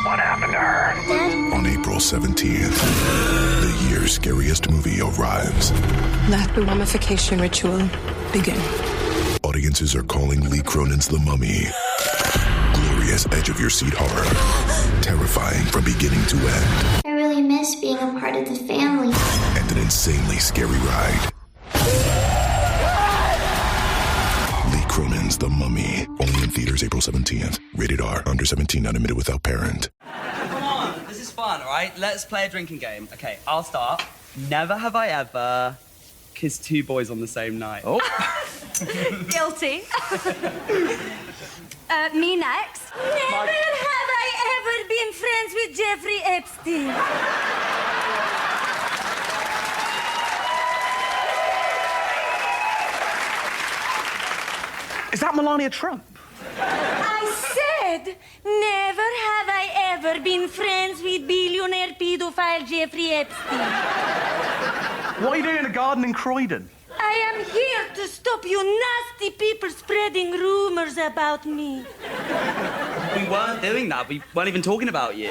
What happened to her? Dad? On April 17th, the year's scariest movie arrives. Let the mummification ritual begin. Audiences are calling Lee Cronin's The Mummy glorious edge-of-your-seat horror, terrifying from beginning to end. I really miss being a part of the family. And an insanely scary ride. Lee Cronin's The Mummy. Only in theaters April 17th. Rated R. Under 17, not admitted without parent. Come on, this is fun, all right? Let's play a drinking game. Okay, I'll start. Never have I ever kissed two boys on the same night. Oh. Guilty. Me next. Never have I ever been friends with Jeffrey Epstein. Is that Melania Trump? I said, never have I ever been friends with billionaire pedophile Jeffrey Epstein. What are you doing in a garden in Croydon? I am here to stop you nasty people spreading rumors about me. We weren't doing that. We weren't even talking about you.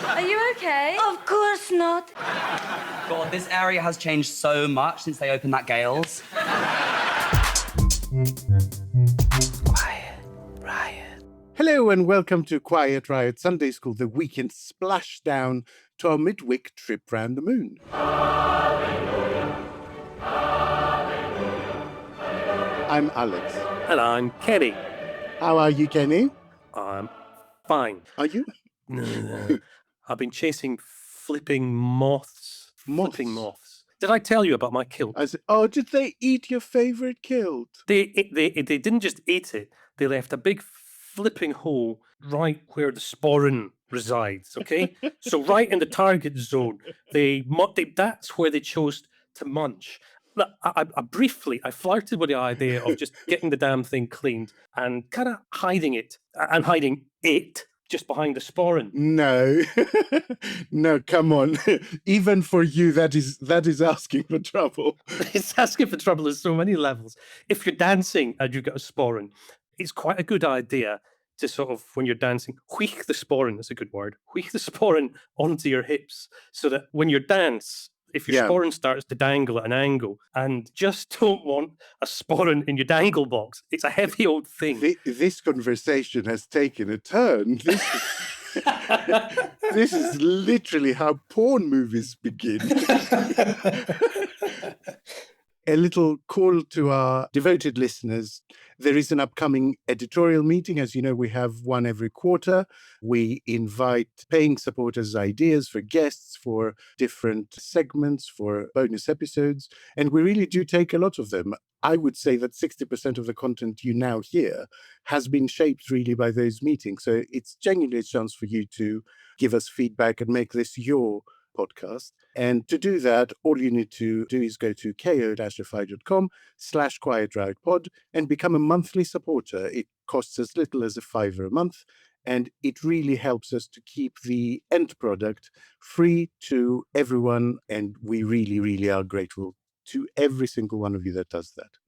Are you okay? Of course not. God, this area has changed so much since they opened that Gales. Quiet Riot. Hello and welcome to Quiet Riot Sunday School, the weekend splashdown to our midweek trip round the moon. I'm Alex. And I'm Kenny. How are you, Kenny? I'm fine. Are you? No. I've been chasing flipping moths. Moths? Flipping moths. Did I tell you about my kilt? Oh, did they eat your favourite kilt? They didn't just eat it. They left a big flipping hole right where the sporran resides, okay? So right in the target zone, that's where they chose to munch. Look, I briefly flirted with the idea of just getting the damn thing cleaned and kind of hiding it just behind the sporran. No. No, come on. Even for you, that is asking for trouble. It's asking for trouble at so many levels. If you're dancing and you've got a sporran, it's quite a good idea to sort of, when you're dancing, wheek the sporran, that's a good word, wheek the sporran onto your hips so that when you dance, if your sporran starts to dangle at an angle, and just don't want a sporran in your dangle box. It's a heavy old thing. This conversation has taken a turn. This is literally how porn movies begin. A little call to our devoted listeners. There is an upcoming editorial meeting. As you know, we have one every quarter. We invite paying supporters' ideas for guests, for different segments, for bonus episodes, and we really do take a lot of them. I would say that 60% of the content you now hear has been shaped really by those meetings. So it's genuinely a chance for you to give us feedback and make this your podcast. And to do that, all you need to do is go to ko-fi.com/quietriotpod and become a monthly supporter. It costs as little as $5 a month, and it really helps us to keep the end product free to everyone. And we really, really are grateful to every single one of you that does that.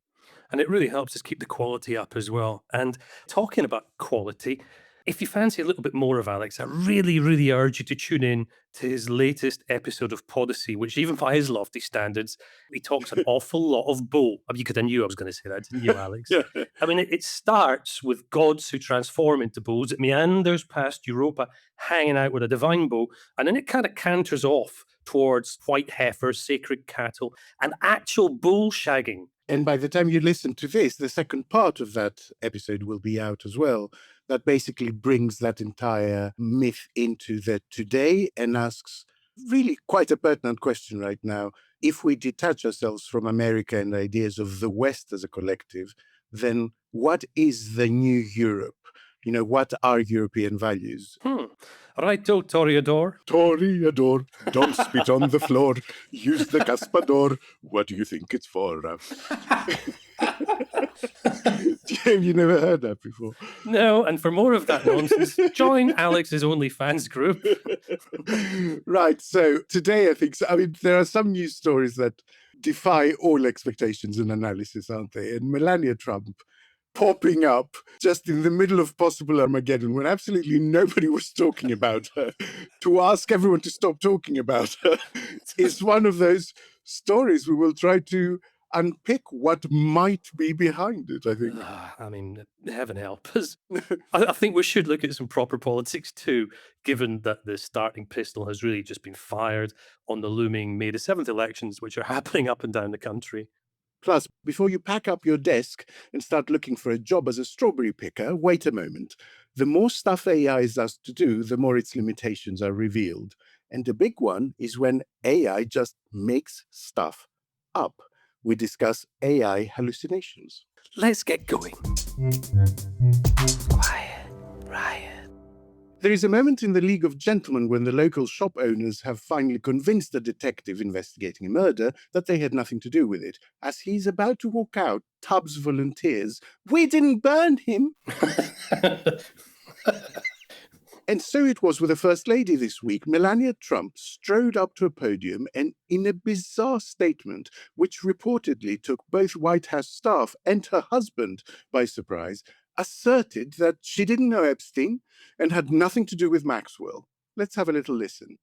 And it really helps us keep the quality up as well. And talking about quality, if you fancy a little bit more of Alex, I really, really urge you to tune in to his latest episode of Podacy, which even by his lofty standards, he talks an awful lot of bull. Because I knew I was going to say that, didn't you, Alex? Yeah. I mean, it starts with gods who transform into bulls. It meanders past Europa, hanging out with a divine bull, and then it kind of canters off towards white heifers, sacred cattle, and actual bull shagging. And by the time you listen to this, the second part of that episode will be out as well. That basically brings that entire myth into the today and asks really quite a pertinent question right now. If we detach ourselves from America and the ideas of the West as a collective, then what is the new Europe? You know, what are European values? Righto, Toreador. Toreador, don't spit on the floor. Use the Caspador. What do you think it's for? Have you never heard that before? No, and for more of that nonsense, join Alex's OnlyFans group. Right, so today I think, there are some news stories that defy all expectations and analysis, aren't they? And Melania Trump popping up just in the middle of possible Armageddon when absolutely nobody was talking about her, to ask everyone to stop talking about her, is one of those stories we will try to unpick what might be behind it, I think. I mean, heaven help us. I think we should look at some proper politics too, given that the starting pistol has really just been fired on the looming May the 7th elections, which are happening up and down the country. Plus, before you pack up your desk and start looking for a job as a strawberry picker, wait a moment. The more stuff AI is asked to do, the more its limitations are revealed. And the big one is when AI just makes stuff up. We discuss AI hallucinations. Let's get going. Quiet, Riot. There is a moment in the League of Gentlemen when the local shop owners have finally convinced a detective investigating a murder that they had nothing to do with it. As he's about to walk out, Tubbs volunteers, "We didn't burn him!" And so it was with the First Lady this week. Melania Trump strode up to a podium and, in a bizarre statement, which reportedly took both White House staff and her husband by surprise, asserted that she didn't know Epstein and had nothing to do with Maxwell. Let's have a little listen.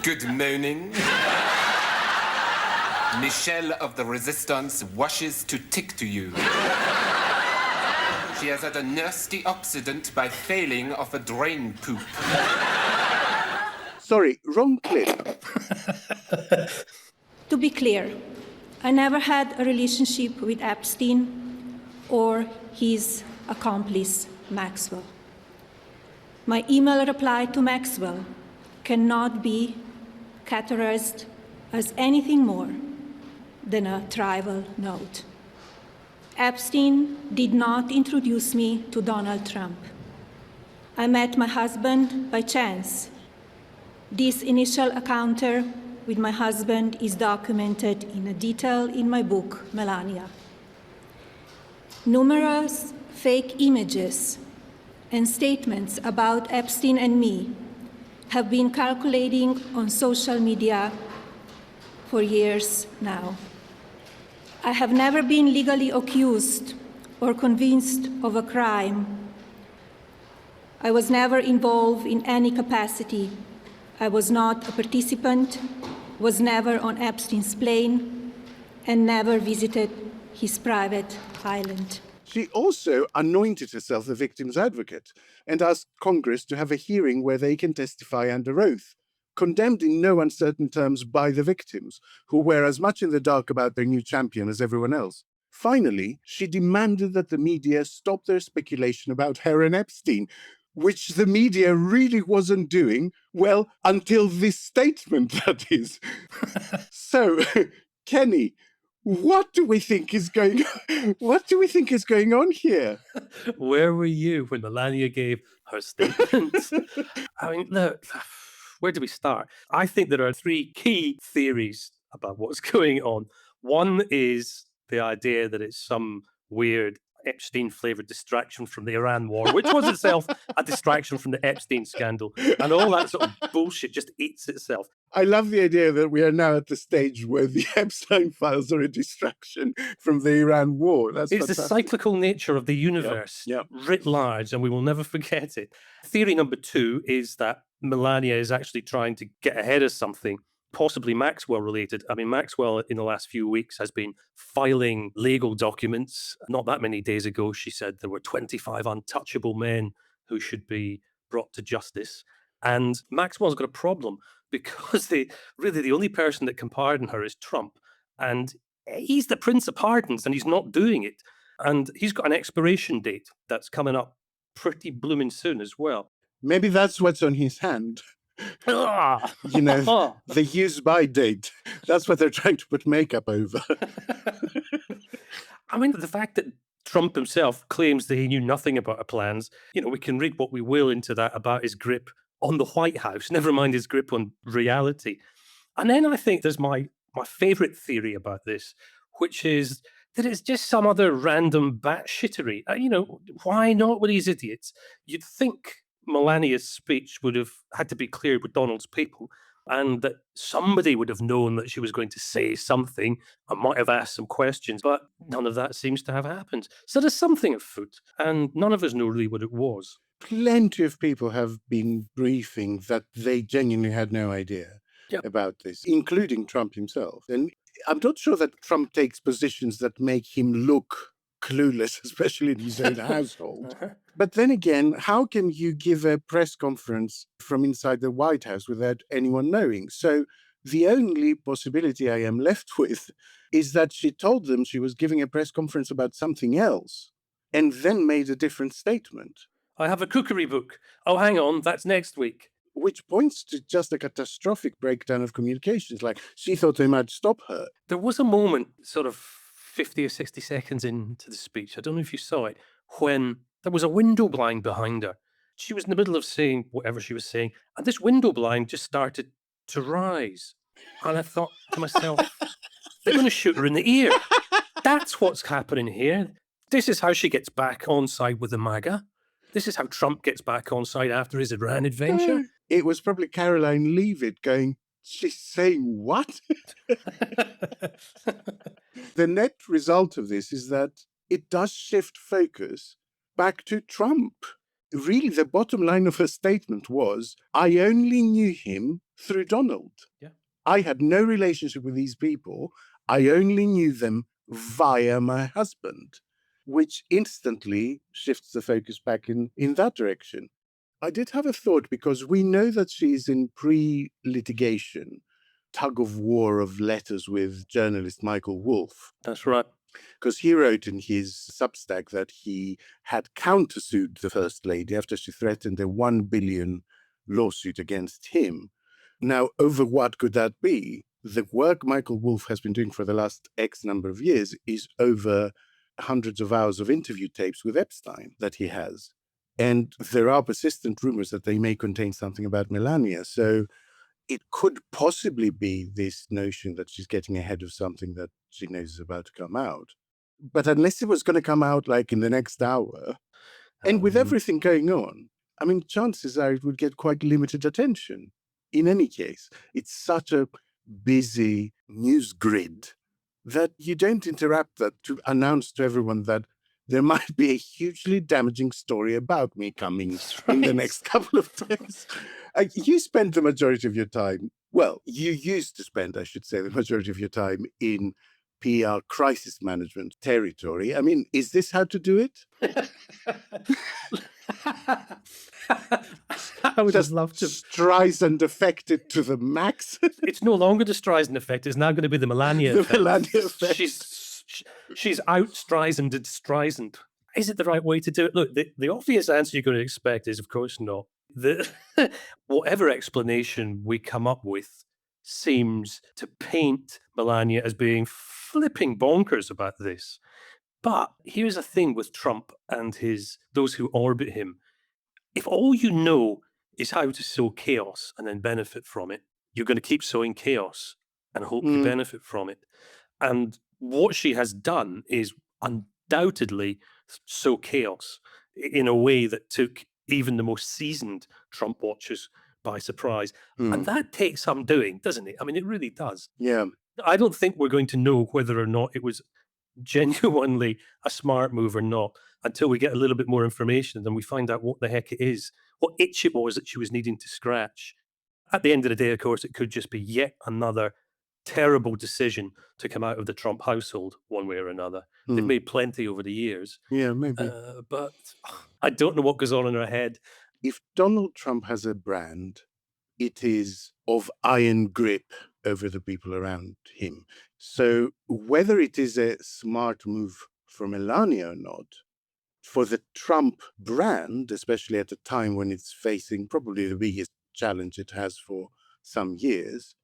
Good morning. Michelle of the Resistance wishes to tick to you. She has had a nasty accident by failing off a drain poop. Sorry, wrong clip. To be clear, I never had a relationship with Epstein or his accomplice, Maxwell. My email reply to Maxwell cannot be categorized as anything more than a trivial note. Epstein did not introduce me to Donald Trump. I met my husband by chance. This initial encounter with my husband is documented in detail in my book, Melania. Numerous fake images and statements about Epstein and me have been circulating on social media for years now. I have never been legally accused or convinced of a crime. I was never involved in any capacity. I was not a participant, was never on Epstein's plane, and never visited his private island. She also anointed herself the victim's advocate and asked Congress to have a hearing where they can testify under oath, condemned in no uncertain terms by the victims, who were as much in the dark about their new champion as everyone else. Finally, she demanded that the media stop their speculation about her and Epstein, which the media really wasn't doing, well, until this statement, that is. So, Kenny, what do we think is going on here? Where were you when Melania gave her statement? I mean, look, where do we start? I think there are three key theories about what's going on. One is the idea that it's some weird Epstein-flavored distraction from the Iran war, which was itself a distraction from the Epstein scandal, and all that sort of bullshit just eats itself. I love the idea that we are now at the stage where the Epstein files are a distraction from the Iran war. It's fantastic. The cyclical nature of the universe writ large, and we will never forget it. Theory number two is that Melania is actually trying to get ahead of something, possibly Maxwell related. I mean, Maxwell in the last few weeks has been filing legal documents. Not that many days ago, she said there were 25 untouchable men who should be brought to justice. And Maxwell's got a problem because the only person that can pardon her is Trump. And he's the Prince of Pardons and he's not doing it. And he's got an expiration date that's coming up pretty blooming soon as well. Maybe that's what's on his hand. You know, the use by date. That's what they're trying to put makeup over. I mean, the fact that Trump himself claims that he knew nothing about her plans, you know, we can read what we will into that about his grip on the White House, never mind his grip on reality. And then I think there's my favorite theory about this, which is that it's just some other random batshittery. You know, why not with these idiots? You'd think Melania's speech would have had to be cleared with Donald's people. and that somebody would have known that she was going to say something and might have asked some questions, but none of that seems to have happened. So there's something afoot, and none of us know really what it was. Plenty of people have been briefing that they genuinely had no idea Yep. about this, including Trump himself. And I'm not sure that Trump takes positions that make him look clueless, especially in his own household. But then again, how can you give a press conference from inside the White House without anyone knowing? So the only possibility I am left with is that she told them she was giving a press conference about something else and then made a different statement. I have a cookery book. Oh, hang on, that's next week. Which points to just a catastrophic breakdown of communications. Like, she thought they might stop her. There was a moment, sort of 50 or 60 seconds into the speech, I don't know if you saw it, when there was a window blind behind her. She was in the middle of saying whatever she was saying, and this window blind just started to rise. And I thought to myself, they're going to shoot her in the ear. That's what's happening here. This is how she gets back on side with the MAGA. This is how Trump gets back on side after his Iran adventure. It was probably Caroline Leavitt going, she's saying what? The net result of this is that it does shift focus back to Trump. Really, the bottom line of her statement was, I only knew him through Donald. Yeah. I had no relationship with these people. I only knew them via my husband, which instantly shifts the focus back in that direction. I did have a thought, because we know that she's in pre-litigation tug of war of letters with journalist Michael Wolff. That's right. Because he wrote in his Substack that he had countersued the First Lady after she threatened a $1 billion lawsuit against him. Now, over what could that be? The work Michael Wolff has been doing for the last X number of years is over hundreds of hours of interview tapes with Epstein that he has. And there are persistent rumors that they may contain something about Melania. So it could possibly be this notion that she's getting ahead of something that she knows is about to come out. But unless it was going to come out like in the next hour, and with everything going on, I mean, chances are it would get quite limited attention. In any case, it's such a busy news grid that you don't interrupt that to announce to everyone that there might be a hugely damaging story about me coming in the next couple of days. You spend the majority of your time, well, you used to spend, I should say, the majority of your time in PR crisis management territory. I mean, is this how to do it? I would just love to. Streisand affected to the max. It's no longer the Streisand effect. It's now going to be the Melania effect. The Melania effect. She's out Streisanded Streisand. Is it the right way to do it? Look, the obvious answer you're going to expect is, of course, not. Whatever explanation we come up with seems to paint Melania as being flipping bonkers about this. But here's the thing with Trump and those who orbit him. If all you know is how to sow chaos and then benefit from it, you're going to keep sowing chaos and hope you benefit from it. And what she has done is undoubtedly sow chaos in a way that took even the most seasoned Trump watchers by surprise. And that takes some doing, doesn't it? I mean, it really does. Yeah. I don't think we're going to know whether or not it was genuinely a smart move or not until we get a little bit more information and then we find out what the heck it is, what itch it was that she was needing to scratch. At the end of the day, of course, it could just be yet another terrible decision to come out of the Trump household one way or another. They've made plenty over the years. Yeah, maybe. But I don't know what goes on in her head. If Donald Trump has a brand, it is of iron grip over the people around him. So whether it is a smart move for Melania or not, for the Trump brand, especially at a time when it's facing probably the biggest challenge it has for some years,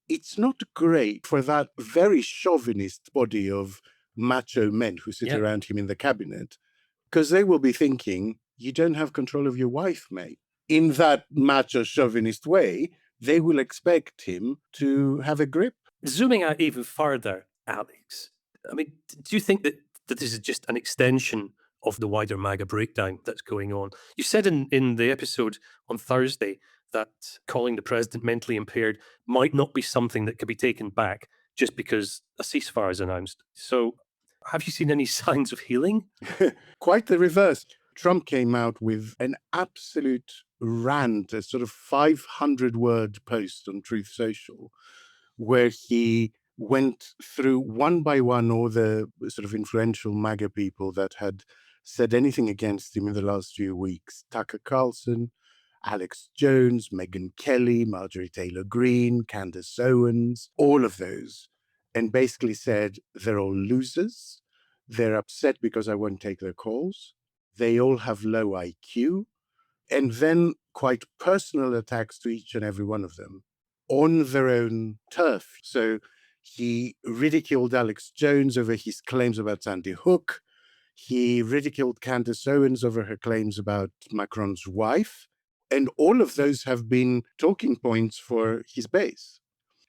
it's not great for that very chauvinist body of macho men who sit around him in the cabinet, because they will be thinking, you don't have control of your wife, mate. In that macho chauvinist way, they will expect him to have a grip. Zooming out even further, Alex, I mean, do you think that this is just an extension of the wider MAGA breakdown that's going on? You said in the episode on Thursday that calling the president mentally impaired might not be something that could be taken back just because a ceasefire is announced. So have you seen any signs of healing? Quite the reverse. Trump came out with an absolute rant, a sort of 500-word post on Truth Social, where he went through one by one all the sort of influential MAGA people that had said anything against him in the last few weeks. Tucker Carlson, Alex Jones, Megyn Kelly, Marjorie Taylor Greene, Candace Owens, all of those, and basically said they're all losers. They're upset because I won't take their calls. They all have low IQ. And then quite personal attacks to each and every one of them on their own turf. So he ridiculed Alex Jones over his claims about Sandy Hook. He ridiculed Candace Owens over her claims about Macron's wife. And all of those have been talking points for his base.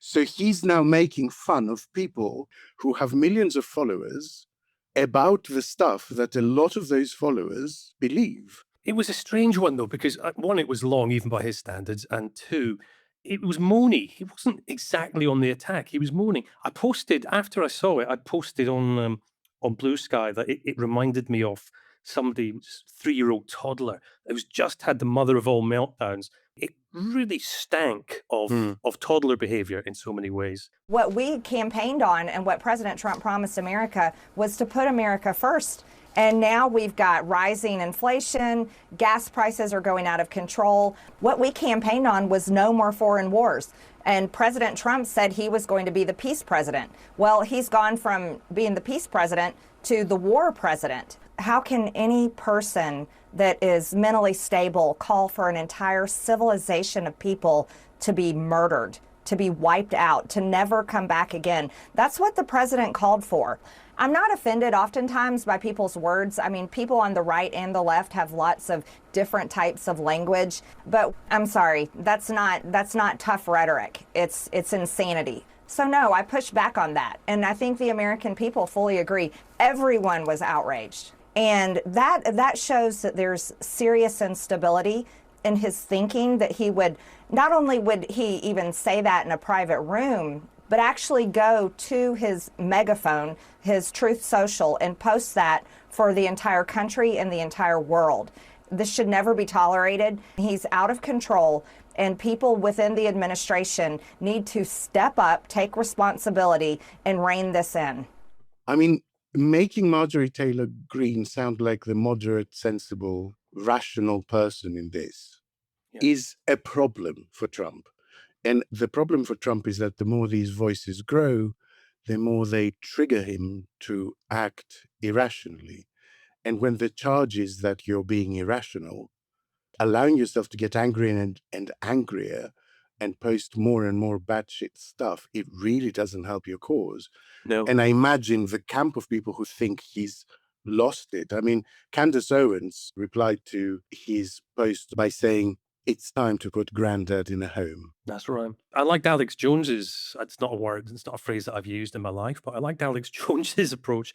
So he's now making fun of people who have millions of followers about the stuff that a lot of those followers believe. It was a strange one, though, because one, it was long, even by his standards, and two, it was moany. He wasn't exactly on the attack. He was moaning. I posted, after I saw it, I posted on Blue Sky that it reminded me of somebody's 3-year-old toddler who's just had the mother of all meltdowns. It really stank of toddler behavior in so many ways. What we campaigned on and what President Trump promised America was to put America first. And now we've got rising inflation, gas prices are going out of control. What we campaigned on was no more foreign wars. And President Trump said he was going to be the peace president. Well, he's gone from being the peace president to the war president. How can any person that is mentally stable call for an entire civilization of people to be murdered, to be wiped out, to never come back again? That's what the president called for. I'm not offended oftentimes by people's words. I mean, people on the right and the left have lots of different types of language, but I'm sorry, that's not tough rhetoric. It's insanity. So no, I push back on that. And I think the American people fully agree. Everyone was outraged. And that shows that there's serious instability in his thinking, that he would, not only would he even say that in a private room, but actually go to his megaphone, his Truth Social, and post that for the entire country and the entire world. This should never be tolerated. He's out of control, and people within the administration need to step up, take responsibility, and rein this in. I mean, making Marjorie Taylor Greene sound like the moderate, sensible, rational person in this is a problem for Trump. And the problem for Trump is that the more these voices grow, the more they trigger him to act irrationally. And when the charge is that you're being irrational, allowing yourself to get angrier and angrier and post more and more batshit stuff, it really doesn't help your cause. No. And I imagine the camp of people who think he's lost it. I mean, Candace Owens replied to his post by saying, "It's time to put granddad in a home." That's right. I liked Alex Jones's, it's not a word, it's not a phrase that I've used in my life, but I liked Alex Jones's approach.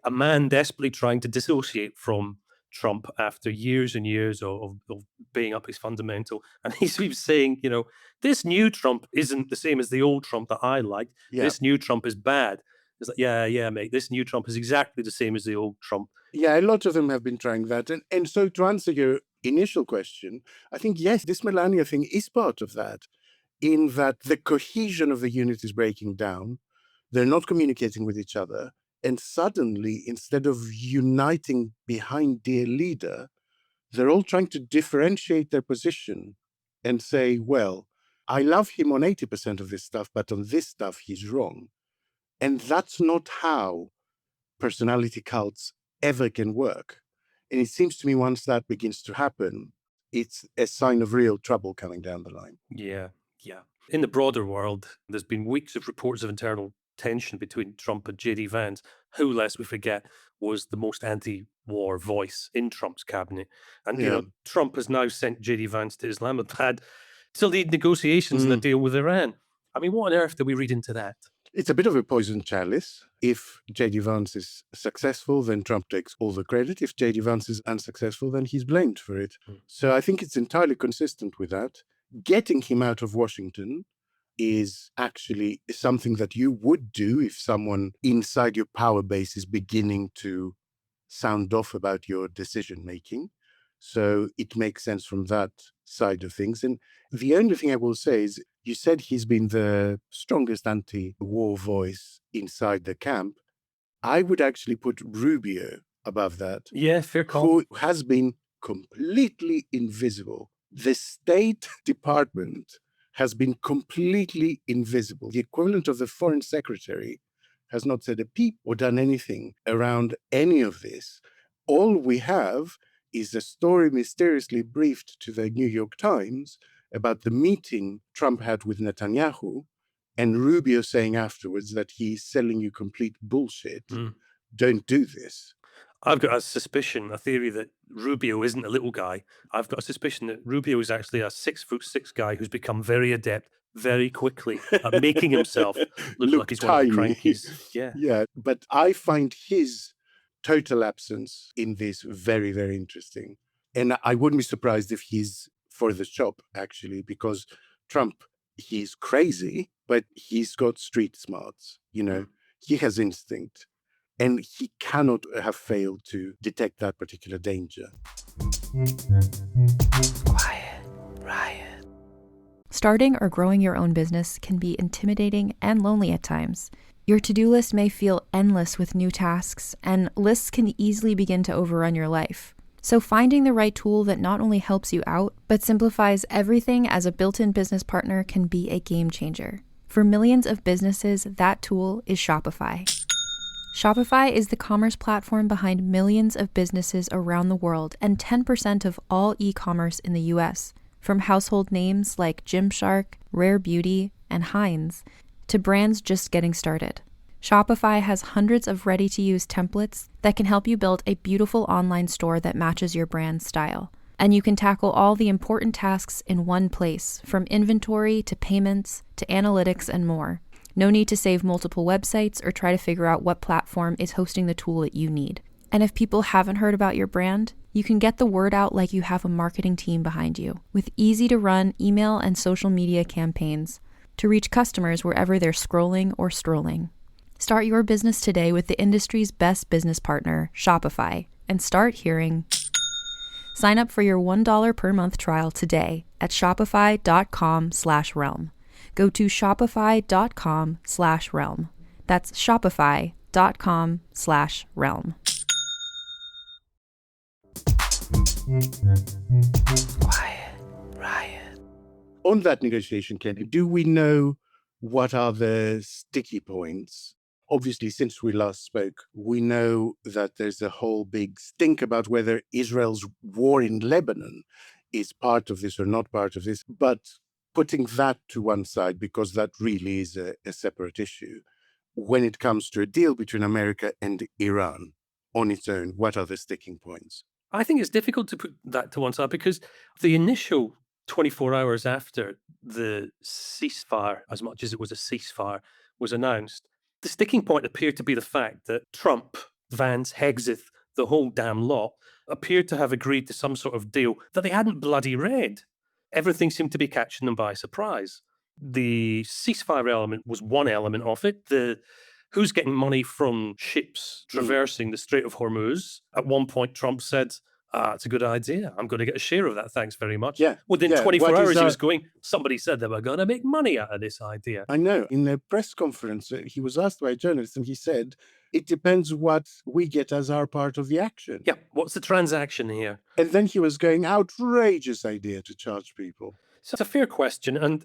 A man desperately trying to dissociate from Trump after years and years of being up his fundamental. And he's saying, this new Trump isn't the same as the old Trump that I liked. Yeah. This new Trump is bad. It's like, yeah, mate, this new Trump is exactly the same as the old Trump. Yeah, a lot of them have been trying that. And so to answer your initial question, I think, yes, this Melania thing is part of that, in that the cohesion of the unit is breaking down. They're not communicating with each other. And suddenly, instead of uniting behind their leader, they're all trying to differentiate their position and say, well, I love him on 80% of this stuff, but on this stuff, he's wrong. And that's not how personality cults ever can work. And it seems to me once that begins to happen, it's a sign of real trouble coming down the line. Yeah. In the broader world, there's been weeks of reports of internal tension between Trump and J.D. Vance, who, lest we forget, was the most anti-war voice in Trump's cabinet. And Trump has now sent J.D. Vance to Islamabad to lead negotiations in a deal with Iran. I mean, what on earth do we read into that? It's a bit of a poisoned chalice. If J.D. Vance is successful, then Trump takes all the credit. If J.D. Vance is unsuccessful, then he's blamed for it. So I think it's entirely consistent with that. getting him out of Washington is actually something that you would do if someone inside your power base is beginning to sound off about your decision making. So it makes sense from that side of things. And the only thing I will say is, you said he's been the strongest anti-war voice inside the camp. I would actually put Rubio above that. Yeah, fair call. Who has been completely invisible. The State Department has been completely invisible. The equivalent of the Foreign Secretary has not said a peep or done anything around any of this. All we have is a story mysteriously briefed to the New York Times about the meeting Trump had with Netanyahu, and Rubio saying afterwards that he's selling you complete bullshit. Don't do this. I've got a suspicion, a theory that Rubio isn't a little guy. I've got a suspicion that Rubio is actually a 6'6" guy who's become very adept very quickly at making himself look like he's one of the crankies. Yeah. Yeah, but I find his total absence in this very, very interesting. And I wouldn't be surprised if he's for the shop, actually, because Trump, he's crazy, but he's got street smarts, you know, he has instinct. And he cannot have failed to detect that particular danger. Quiet Riot. Starting or growing your own business can be intimidating and lonely at times. Your to-do list may feel endless with new tasks, and lists can easily begin to overrun your life. So finding the right tool that not only helps you out, but simplifies everything as a built-in business partner can be a game changer. For millions of businesses, that tool is Shopify. Shopify is the commerce platform behind millions of businesses around the world and 10% of all e-commerce in the US. From household names like Gymshark, Rare Beauty, and Heinz, to brands just getting started. Shopify has hundreds of ready-to-use templates that can help you build a beautiful online store that matches your brand's style. And you can tackle all the important tasks in one place, from inventory to payments to analytics and more. No need to save multiple websites or try to figure out what platform is hosting the tool that you need. And if people haven't heard about your brand, you can get the word out like you have a marketing team behind you, with easy-to-run email and social media campaigns to reach customers wherever they're scrolling or strolling. Start your business today with the industry's best business partner, Shopify, and start hearing. Sign up for your $1 per month trial today at shopify.com/realm. Go to shopify.com/realm. That's shopify.com/realm. Quiet Riot. On that negotiation, Kenny, do we know what are the sticky points? Obviously, since we last spoke, we know that there's a whole big stink about whether Israel's war in Lebanon is part of this or not part of this. But putting that to one side, because that really is a separate issue, when it comes to a deal between America and Iran on its own, what are the sticking points? I think it's difficult to put that to one side because the initial 24 hours after the ceasefire, as much as it was a ceasefire, was announced, the sticking point appeared to be the fact that Trump, Vance, Hegseth, the whole damn lot, appeared to have agreed to some sort of deal that they hadn't bloody read. Everything seemed to be catching them by surprise. The ceasefire element was one element of it. The who's getting money from ships traversing the Strait of Hormuz. At one point, Trump said, it's a good idea. I'm going to get a share of that. Thanks very much. Yeah. Within 24 hours, he was going, somebody said they were going to make money out of this idea. I know. In a press conference, he was asked by a journalist and he said, it depends what we get as our part of the action. Yeah. What's the transaction here? And then he was going, outrageous idea to charge people. So it's a fair question. And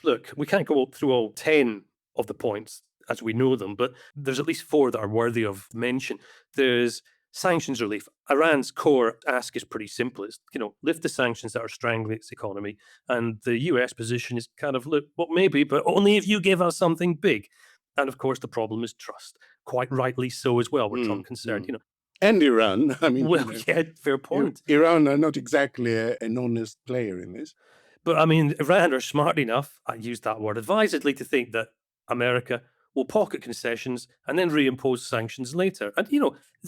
look, we can't go through all 10 of the points as we know them, but there's at least 4 that are worthy of mention. There's sanctions relief. Iran's core ask is pretty simple. It's, lift the sanctions that are strangling its economy. And the US position is kind of, look, well, maybe, but only if you give us something big. And of course, the problem is trust. Quite rightly so as well, where Trump concerned, And Iran. I mean, well, yeah, fair point. Iran are not exactly an honest player in this. But I mean, Iran are smart enough, I use that word advisedly, to think that America we'll pocket concessions and then reimpose sanctions later. And,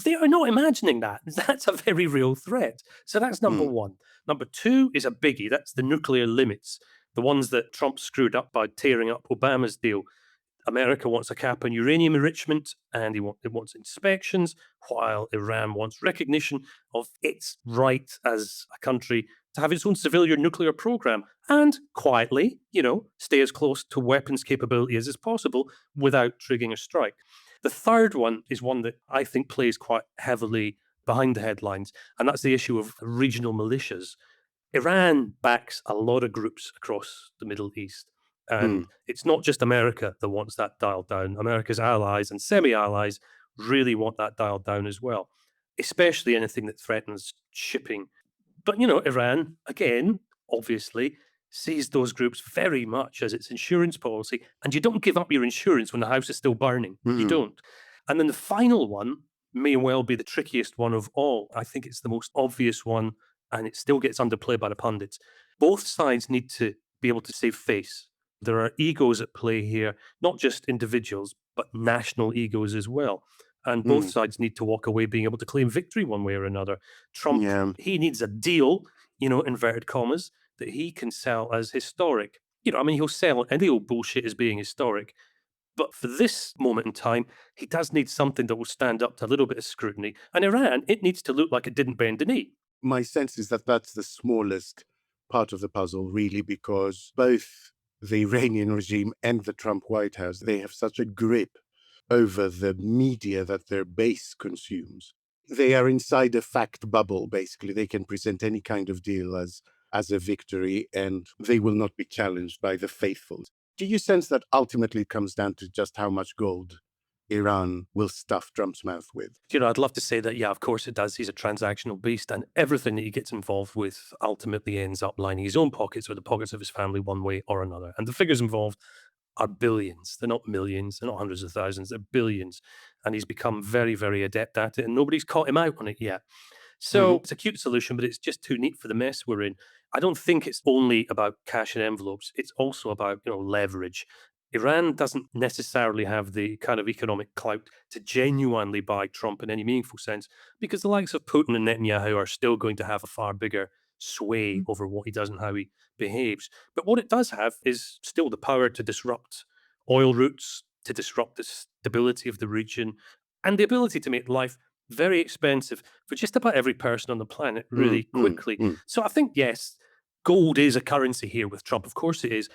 they are not imagining that. That's a very real threat. So that's number one. Number two is a biggie. That's the nuclear limits, the ones that Trump screwed up by tearing up Obama's deal. America wants a cap on uranium enrichment, and it wants inspections, while Iran wants recognition of its right as a country to have its own civilian nuclear program and quietly, stay as close to weapons capability as is possible without triggering a strike. The third one is one that I think plays quite heavily behind the headlines, and that's the issue of regional militias. Iran backs a lot of groups across the Middle East. And it's not just America that wants that dialed down. America's allies and semi-allies really want that dialed down as well, especially anything that threatens shipping. But, Iran, again, obviously, sees those groups very much as its insurance policy. And you don't give up your insurance when the house is still burning. You don't. And then the final one may well be the trickiest one of all. I think it's the most obvious one, and it still gets underplayed by the pundits. Both sides need to be able to save face. There are egos at play here, not just individuals, but national egos as well. And both sides need to walk away being able to claim victory one way or another. Trump, he needs a deal, inverted commas, that he can sell as historic. He'll sell any old bullshit as being historic. But for this moment in time, he does need something that will stand up to a little bit of scrutiny. And Iran, it needs to look like it didn't bend the knee. My sense is that that's the smallest part of the puzzle, really, because both the Iranian regime and the Trump White House, they have such a grip over the media that their base consumes. They are inside a fact bubble, basically. They can present any kind of deal as a victory, and they will not be challenged by the faithful. Do you sense that ultimately it comes down to just how much gold Iran will stuff Trump's mouth with? I'd love to say that, yeah, of course it does. He's a transactional beast, and everything that he gets involved with ultimately ends up lining his own pockets or the pockets of his family one way or another. And the figures involved are billions. They're not millions. They're not hundreds of thousands. They're billions. And he's become very, very adept at it, and nobody's caught him out on it yet. So it's a cute solution, but it's just too neat for the mess we're in. I don't think it's only about cash and envelopes. It's also about, leverage. Iran doesn't necessarily have the kind of economic clout to genuinely buy Trump in any meaningful sense, because the likes of Putin and Netanyahu are still going to have a far bigger sway over what he does and how he behaves. But what it does have is still the power to disrupt oil routes, to disrupt the stability of the region, and the ability to make life very expensive for just about every person on the planet really quickly. So I think, yes, gold is a currency here with Trump. Of course it is.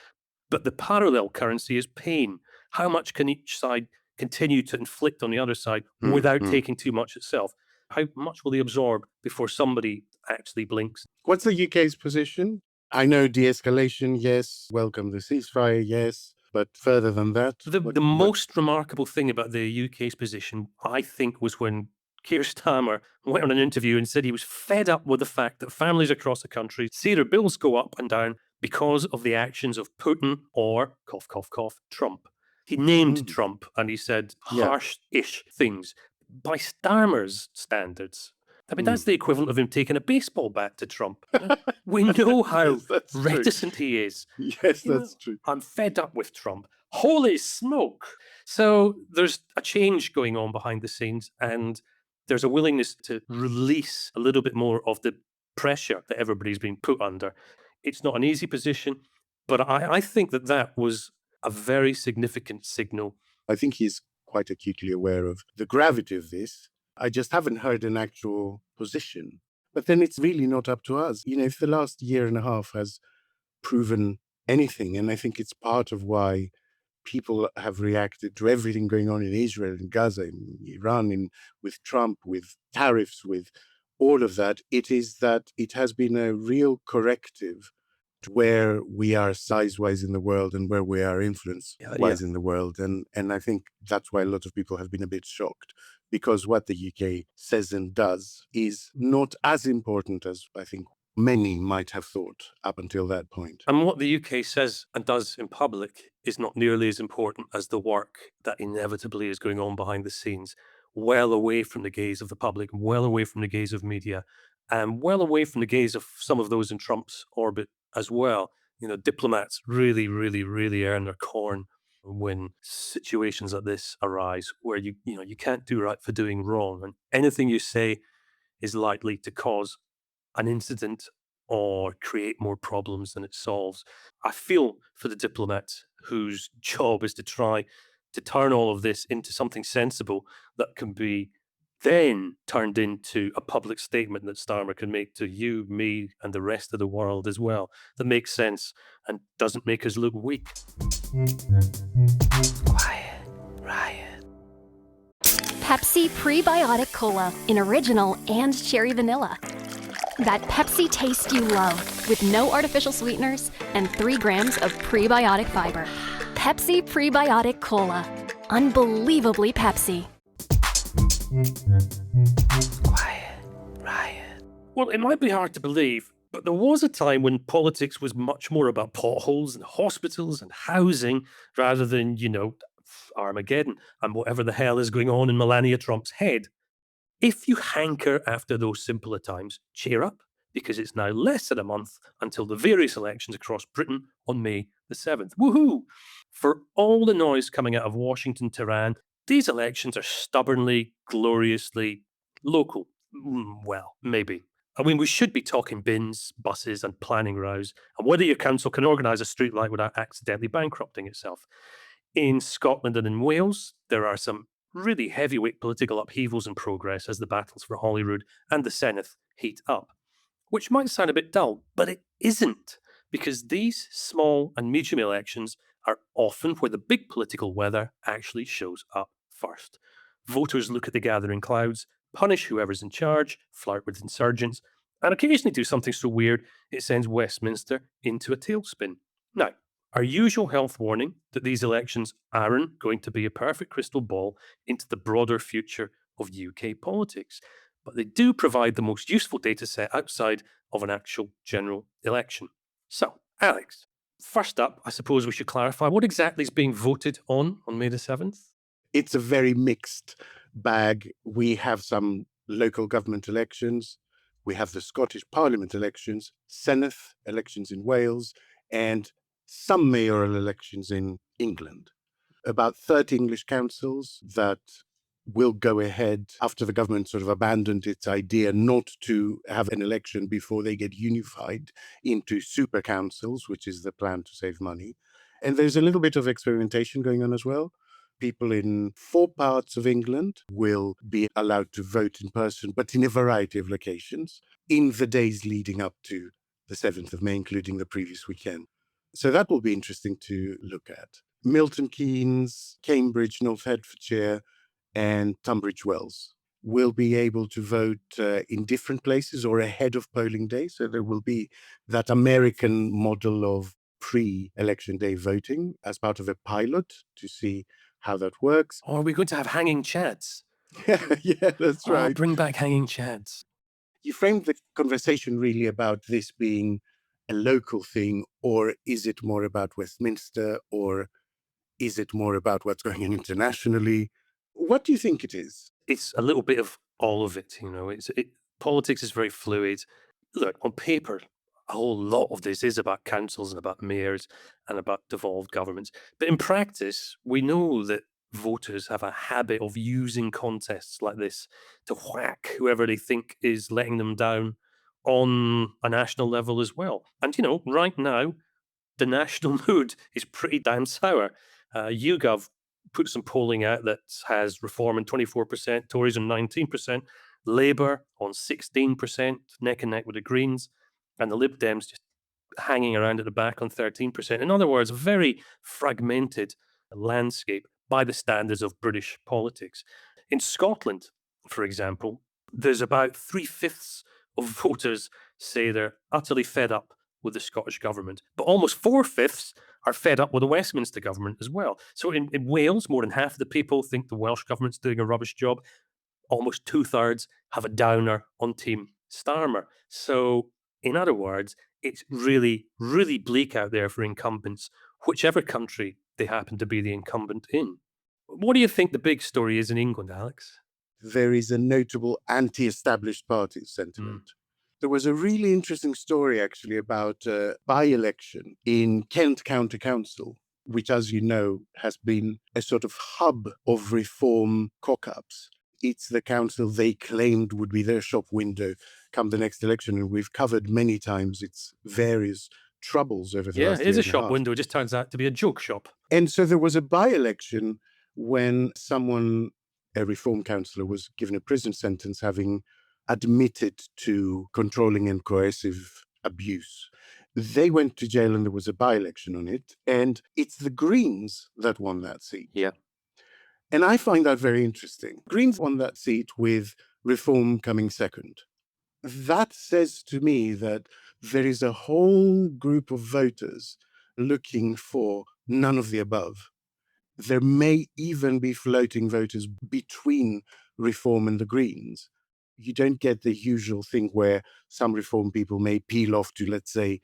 But the parallel currency is pain. How much can each side continue to inflict on the other side without taking too much itself? How much will they absorb before somebody actually blinks? What's the UK's position? I know de-escalation, yes. Welcome the ceasefire, yes. But further than that? The most remarkable thing about the UK's position, I think, was when Keir Starmer went on an interview and said he was fed up with the fact that families across the country see their bills go up and down because of the actions of Putin or, cough, cough, cough, Trump. He named Trump and he said harsh-ish things. By Starmer's standards, I mean, that's the equivalent of him taking a baseball bat to Trump. We know how reticent he is. Yes, that's true. I'm fed up with Trump. Holy smoke. So there's a change going on behind the scenes, and there's a willingness to release a little bit more of the pressure that everybody's been put under. It's not an easy position, but I think that was a very significant signal. I think he's quite acutely aware of the gravity of this. I just haven't heard an actual position. But then it's really not up to us. If the last year and a half has proven anything, and I think it's part of why people have reacted to everything going on in Israel, in Gaza, in Iran, with Trump, with tariffs, with all of that, it is that it has been a real corrective to where we are size-wise in the world and where we are influence-wise in the world. And I think that's why a lot of people have been a bit shocked, because what the UK says and does is not as important as I think many might have thought up until that point. And what the UK says and does in public is not nearly as important as the work that inevitably is going on behind the scenes, well away from the gaze of the public, well away from the gaze of media, and well away from the gaze of some of those in Trump's orbit as well. Diplomats really, really, really earn their corn when situations like this arise where you can't do right for doing wrong, and anything you say is likely to cause an incident or create more problems than it solves. I feel for the diplomats whose job is to try to turn all of this into something sensible that can be then turned into a public statement that Starmer can make to you, me, and the rest of the world as well, that makes sense and doesn't make us look weak. Quiet, Riot. Pepsi Prebiotic Cola in original and cherry vanilla. That Pepsi taste you love with no artificial sweeteners and 3 grams of prebiotic fiber. Pepsi Prebiotic Cola. Unbelievably Pepsi. Quiet, Riot. Well, it might be hard to believe, but there was a time when politics was much more about potholes and hospitals and housing rather than, Armageddon and whatever the hell is going on in Melania Trump's head. If you hanker after those simpler times, cheer up, because it's now less than a month until the various elections across Britain on May the 7th. Woohoo! For all the noise coming out of Washington, Tehran, these elections are stubbornly, gloriously local. Well, maybe. I mean, we should be talking bins, buses, and planning rows, and whether your council can organise a streetlight without accidentally bankrupting itself. In Scotland and in Wales, there are some really heavyweight political upheavals in progress as the battles for Holyrood and the Senedd heat up. Which might sound a bit dull, but it isn't, because these small and medium elections are often where the big political weather actually shows up first. Voters look at the gathering clouds, punish whoever's in charge, flirt with insurgents, and occasionally do something so weird it sends Westminster into a tailspin. Now, our usual health warning that these elections aren't going to be a perfect crystal ball into the broader future of UK politics, but they do provide the most useful data set outside of an actual general election. So, Alex, first up, I suppose we should clarify what exactly is being voted on May the 7th? It's a very mixed bag. We have some local government elections. We have the Scottish Parliament elections, Senedd elections in Wales, and some mayoral elections in England. About 30 English councils that will go ahead after the government sort of abandoned its idea not to have an election before they get unified into super councils, which is the plan to save money. And there's a little bit of experimentation going on as well. People in 4 parts of England will be allowed to vote in person, but in a variety of locations in the days leading up to the 7th of May, including the previous weekend. So that will be interesting to look at. Milton Keynes, Cambridge, North Hertfordshire, and Tunbridge Wells will be able to vote in different places or ahead of polling day. So there will be that American model of pre-election day voting as part of a pilot to see how that works. Or are we going to have hanging chads? Yeah, that's right. Bring back hanging chads. You framed the conversation really about this being a local thing, or is it more about Westminster, or is it more about what's going on internationally? What do you think it is? It's a little bit of all of it, politics is very fluid. Look, on paper, a whole lot of this is about councils and about mayors and about devolved governments. But in practice, we know that voters have a habit of using contests like this to whack whoever they think is letting them down on a national level as well. And, right now, the national mood is pretty damn sour. YouGov put some polling out that has Reform on 24%, Tories on 19%, Labour on 16%, neck and neck with the Greens, and the Lib Dems just hanging around at the back on 13%. In other words, a very fragmented landscape by the standards of British politics. In Scotland, for example, there's about 3/5 of voters say they're utterly fed up with the Scottish government, but almost 4/5 are fed up with the Westminster government as well. So in Wales, more than half of the people think the Welsh government's doing a rubbish job. Almost 2/3 have a downer on Team Starmer. So in other words, it's really, really bleak out there for incumbents, whichever country they happen to be the incumbent in. What do you think the big story is in England, Alex? There is a notable anti-established party sentiment. There was a really interesting story, actually, about a by-election in Kent County Council which, as you know, has been a sort of hub of reform cock-ups. It's the council they claimed would be their shop window come the next election, and we've covered many times its various troubles over the Yeah, last it year is a and a shop half. window. It just turns out to be a joke shop. And so there was a by-election when someone, a reform councillor, was given a prison sentence having admitted to controlling and coercive abuse. They went to jail and there was a by-election on it, and it's the Greens that won that seat. Yeah. And I find that very interesting. Greens won that seat with Reform coming second. That says to me that there is a whole group of voters looking for none of the above. There may even be floating voters between Reform and the Greens. You don't get the usual thing where some Reform people may peel off to, let's say,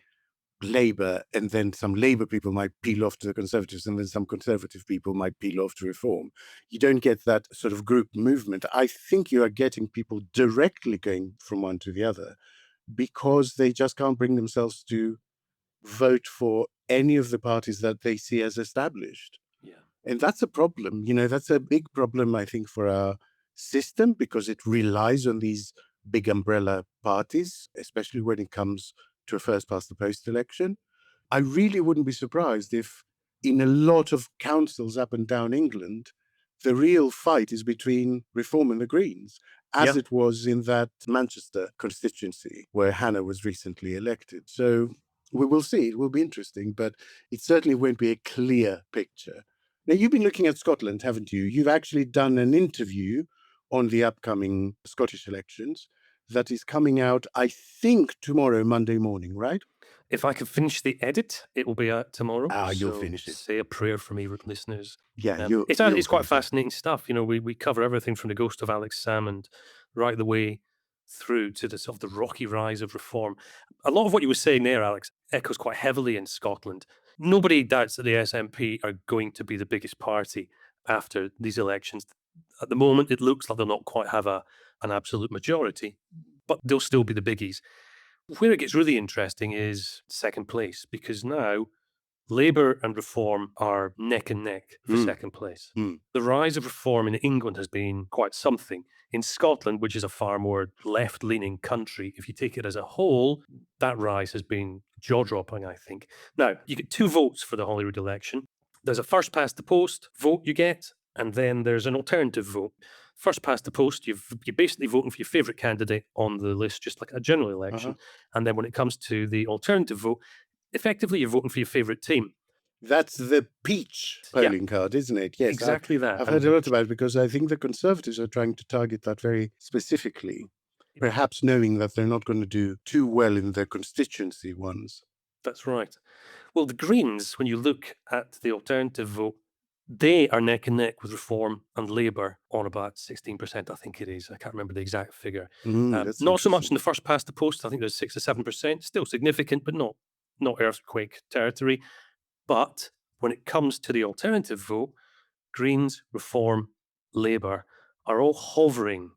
Labour, and then some Labour people might peel off to the Conservatives, and then some Conservative people might peel off to Reform. You don't get that sort of group movement. I think you are getting people directly going from one to the other because they just can't bring themselves to vote for any of the parties that they see as established. Yeah. And that's a problem. You know, that's a big problem, I think, for our system because it relies on these big umbrella parties, especially when it comes to a first past the post election. I really wouldn't be surprised if in a lot of councils up and down England, the real fight is between Reform and the Greens, as it was in that Manchester constituency where Hannah was recently elected. So we will see. It will be interesting, but it certainly won't be a clear picture. Now, you've been looking at Scotland, haven't you? You've actually done an interview on the upcoming Scottish elections that is coming out, I think, tomorrow, Monday morning, right? If I can finish the edit, it will be out tomorrow. You'll finish it. Say a prayer for me, listeners. Yeah, it's quite fascinating stuff. You know, we cover everything from the ghost of Alex Salmond right the way through to the sort of the rocky rise of reform. A lot of what you were saying there, Alex, echoes quite heavily in Scotland. Nobody doubts that the SNP are going to be the biggest party after these elections. At the moment, it looks like they'll not quite have an absolute majority, but they'll still be the biggies. Where it gets really interesting is second place, because now Labour and Reform are neck and neck for second place. The rise of Reform in England has been quite something. In Scotland, which is a far more left-leaning country, if you take it as a whole, that rise has been jaw-dropping, I think. Now, you get 2 votes for the Holyrood election. There's a first past the post vote you get, and then there's an alternative vote. First past the post, you're basically voting for your favourite candidate on the list, just like a general election. And then when it comes to the alternative vote, effectively you're voting for your favourite team. That's the peach polling card, isn't it? Yes, exactly that. I've heard a lot about it because I think the Conservatives are trying to target that very specifically, perhaps knowing that they're not going to do too well in their constituency ones. That's right. Well, the Greens, when you look at the alternative vote, they are neck and neck with Reform and Labour on about 16%, I think it is. I can't remember the exact figure. Not so much in the first past the post. I think there's 6 or 7%. Still significant, but not earthquake territory. But when it comes to the alternative vote, Greens, Reform, Labour are all hovering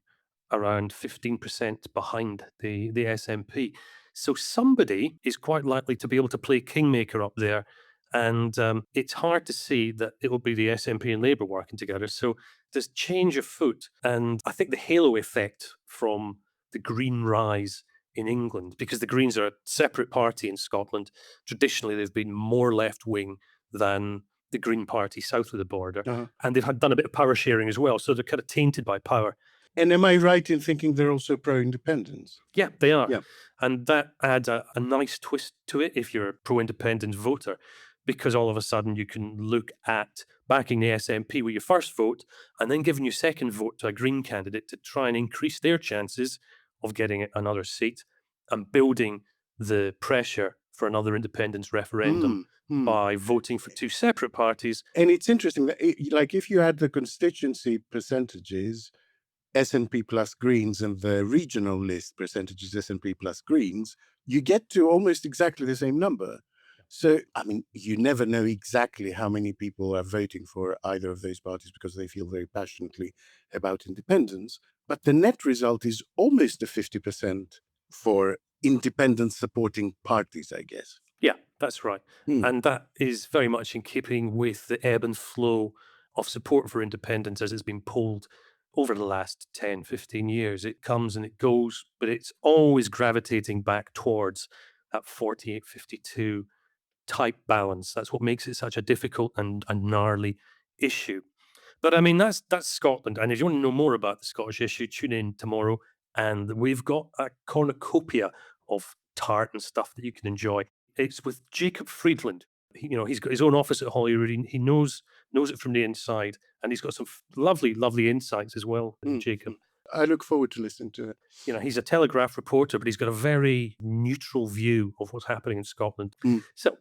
around 15% behind the SNP. So somebody is quite likely to be able to play kingmaker up there. And it's hard to see that it will be the SNP and Labour working together. So there's change of foot. And I think the halo effect from the Green rise in England, because the Greens are a separate party in Scotland, traditionally they've been more left-wing than the Green Party south of the border. And they've done a bit of power sharing as well. So they're kind of tainted by power. And am I right in thinking they're also pro-independence? Yeah, they are. Yeah. And that adds a nice twist to it if you're a pro-independence voter, because all of a sudden you can look at backing the SNP with your first vote and then giving your second vote to a Green candidate to try and increase their chances of getting another seat and building the pressure for another independence referendum by voting for 2 separate parties. And it's interesting that, like, if you add the constituency percentages, SNP plus Greens, and the regional list percentages, SNP plus Greens, you get to almost exactly the same number. So, I mean, you never know exactly how many people are voting for either of those parties because they feel very passionately about independence. But the net result is almost a 50% for independence supporting parties, I guess. Yeah, That's right. And that is very much in keeping with the ebb and flow of support for independence as it's been polled over the last 10, 15 years. It comes and it goes, but it's always gravitating back towards that 48-52 type balance. That's what makes it such a difficult and a gnarly issue. But I mean, that's Scotland. And if you want to know more about the Scottish issue, tune in tomorrow. And we've got a cornucopia of tart and stuff that you can enjoy. It's with Jacob Friedland. He's got his own office at Holyrood. He knows it from the inside, and he's got some lovely, lovely insights as well, Jacob. I look forward to listening to it. He's a Telegraph reporter, but he's got a very neutral view of what's happening in Scotland. So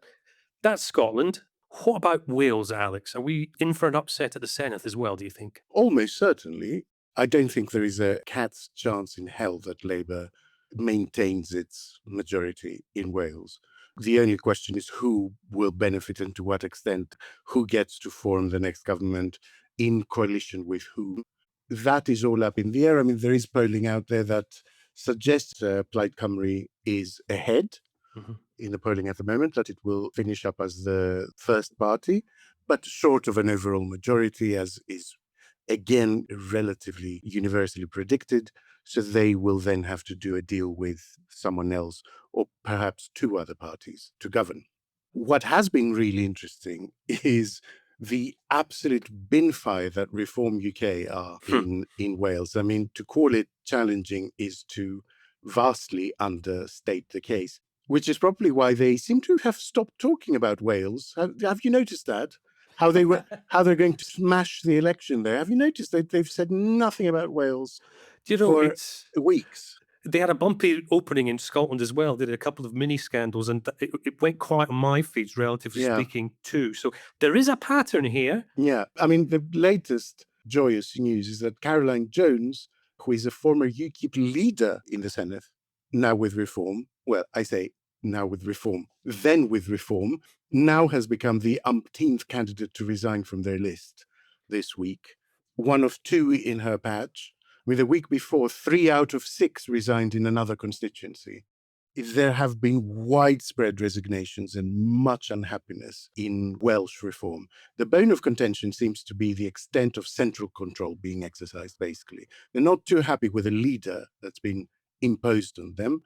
that's Scotland. What about Wales, Alex? Are we in for an upset at the Senedd as well, do you think? Almost certainly. I don't think there is a cat's chance in hell that Labour maintains its majority in Wales. The only question is who will benefit and to what extent, who gets to form the next government in coalition with whom. That is all up in the air. I mean, there is polling out there that suggests Plaid Cymru is ahead in the polling at the moment, that it will finish up as the first party, but short of an overall majority, as is again relatively universally predicted. So they will then have to do a deal with someone else or perhaps two other parties to govern. What has been really interesting is the absolute bin fire that Reform UK are in Wales. I mean, to call it challenging is to vastly understate the case, which is probably why they seem to have stopped talking about Wales. Have you noticed that? How they're going to smash the election there? Have you noticed that they've said nothing about Wales for weeks? They had a bumpy opening in Scotland as well. They did a couple of mini scandals, and it went quiet on my feeds, relatively speaking, too. So there is a pattern here. Yeah. I mean, the latest joyous news is that Caroline Jones, who is a former UKIP leader in the Senedd, now with Reform, well, I say now with Reform, then with Reform, now has become the umpteenth candidate to resign from their list this week. One of two in her patch. I mean, the week before, 3 out of 6 resigned in another constituency. There have been widespread resignations and much unhappiness in Welsh Reform. The bone of contention seems to be the extent of central control being exercised, basically. They're not too happy with a leader that's been imposed on them.